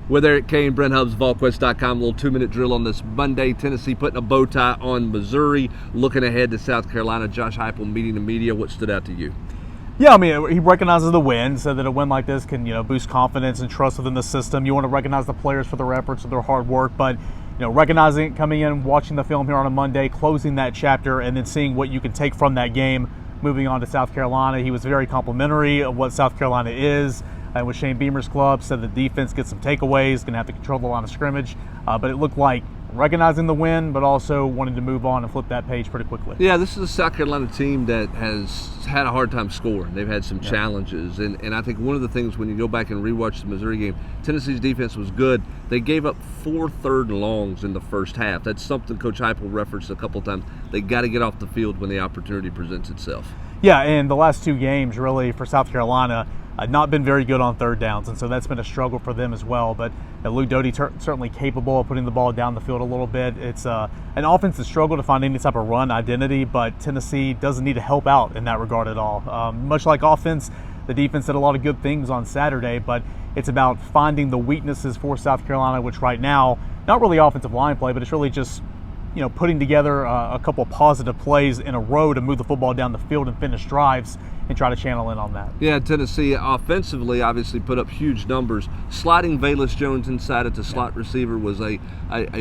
With Eric Kane, Brent Hubbs, VolQuest.com. A little 2-minute drill on this Monday. Tennessee putting a bow tie on Missouri. Looking ahead to South Carolina. Josh Heupel meeting the media. What stood out to you? Yeah, I mean, he recognizes the win, so that a win like this can, boost confidence and trust within the system. You want to recognize the players for their efforts and their hard work, but recognizing it, coming in, watching the film here on a Monday, closing that chapter, and then seeing what you can take from that game, moving on to South Carolina. He was very complimentary of what South Carolina is. With Shane Beamer's club, said the defense gets some takeaways, going to have to control the line of scrimmage. But it looked like recognizing the win, but also wanting to move on and flip that page pretty quickly. Yeah, this is a South Carolina team that has had a hard time scoring. They've had some challenges. And I think one of the things when you go back and rewatch the Missouri game, Tennessee's defense was good. They gave up 4 third and longs in the first half. That's something Coach Heupel referenced a couple of times. They got to get off the field when the opportunity presents itself. Yeah, and the last 2 games really for South Carolina, not been very good on third downs, and so that's been a struggle for them as well. But Luke Doty certainly capable of putting the ball down the field a little bit. It's an offensive struggle to find any type of run identity, but Tennessee doesn't need to help out in that regard at all. Much like offense, the defense did a lot of good things on Saturday, but it's about finding the weaknesses for South Carolina, which right now, not really offensive line play, but it's really just putting together a couple positive plays in a row to move the football down the field and finish drives and try to channel in on that. Yeah, Tennessee offensively obviously put up huge numbers. Sliding Velus Jones inside at the slot receiver was a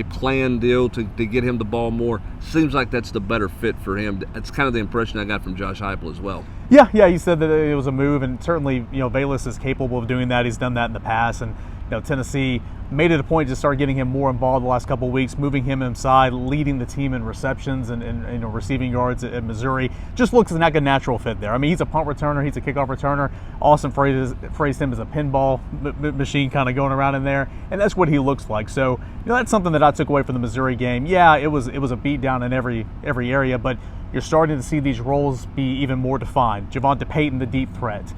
planned deal to get him the ball more. Seems like that's the better fit for him. That's kind of the impression I got from Josh Heupel as well. Yeah, he said that it was a move, and certainly Velus is capable of doing that. He's done that in the past, and Tennessee made it a point to start getting him more involved the last couple of weeks, moving him inside, leading the team in receptions and receiving yards at Missouri. Just looks like a natural fit there. I mean, he's a punt returner, he's a kickoff returner. Austin phrased him as a pinball machine kind of going around in there, and that's what he looks like. So that's something that I took away from the Missouri game. Yeah, it was a beat down in every area, but you're starting to see these roles be even more defined. Javonte Payton, the deep threat.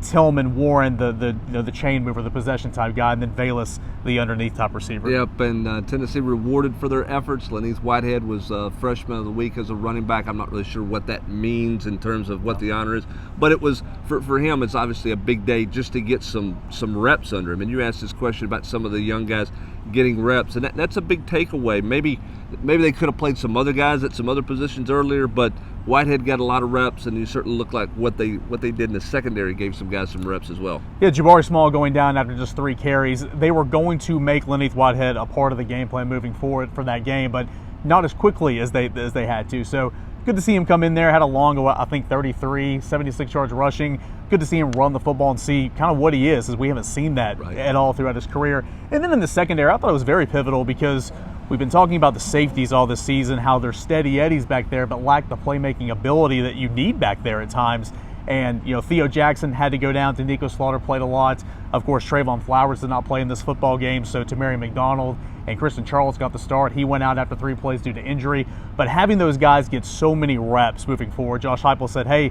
Tillman, Warren, the chain mover, the possession type guy, and then Velus, the underneath top receiver. Yep, and Tennessee rewarded for their efforts. Lenise Whitehead was freshman of the week as a running back. I'm not really sure what that means in terms of what the honor is, but it was for him. It's obviously a big day just to get some reps under him. And you asked this question about some of the young guys getting reps, and that's a big takeaway. Maybe they could have played some other guys at some other positions earlier, but Whitehead got a lot of reps, and he certainly looked like what they did in the secondary gave some guys some reps as well. Yeah, Jabari Small going down after just 3 carries. They were going to make Lenise Whitehead a part of the game plan moving forward for that game, but not as quickly as they had to. So good to see him come in there. Had a long, I think, 33, 76 yards rushing. Good to see him run the football and see kind of what he is, as we haven't seen that at all throughout his career. And then in the secondary, I thought it was very pivotal because we've been talking about the safeties all this season, how they're steady Eddies back there, but lack the playmaking ability that you need back there at times. And, Theo Jackson had to go down. To Nico Slaughter played a lot. Of course, Trayvon Flowers did not play in this football game, so Tamari McDonald and Kristen Charles got the start. He went out after 3 plays due to injury. But having those guys get so many reps moving forward, Josh Heupel said, hey,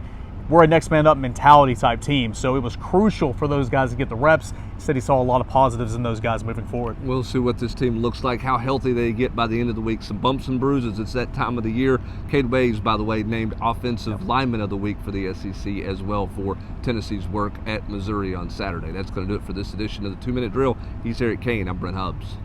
we're a next man up mentality type team. So it was crucial for those guys to get the reps. He said he saw a lot of positives in those guys moving forward. We'll see what this team looks like, how healthy they get by the end of the week. Some bumps and bruises. It's that time of the year. Cade Waves, by the way, named Offensive Lineman of the Week for the SEC as well for Tennessee's work at Missouri on Saturday. That's going to do it for this edition of the 2-Minute Drill. He's Eric Kane. I'm Brent Hubbs.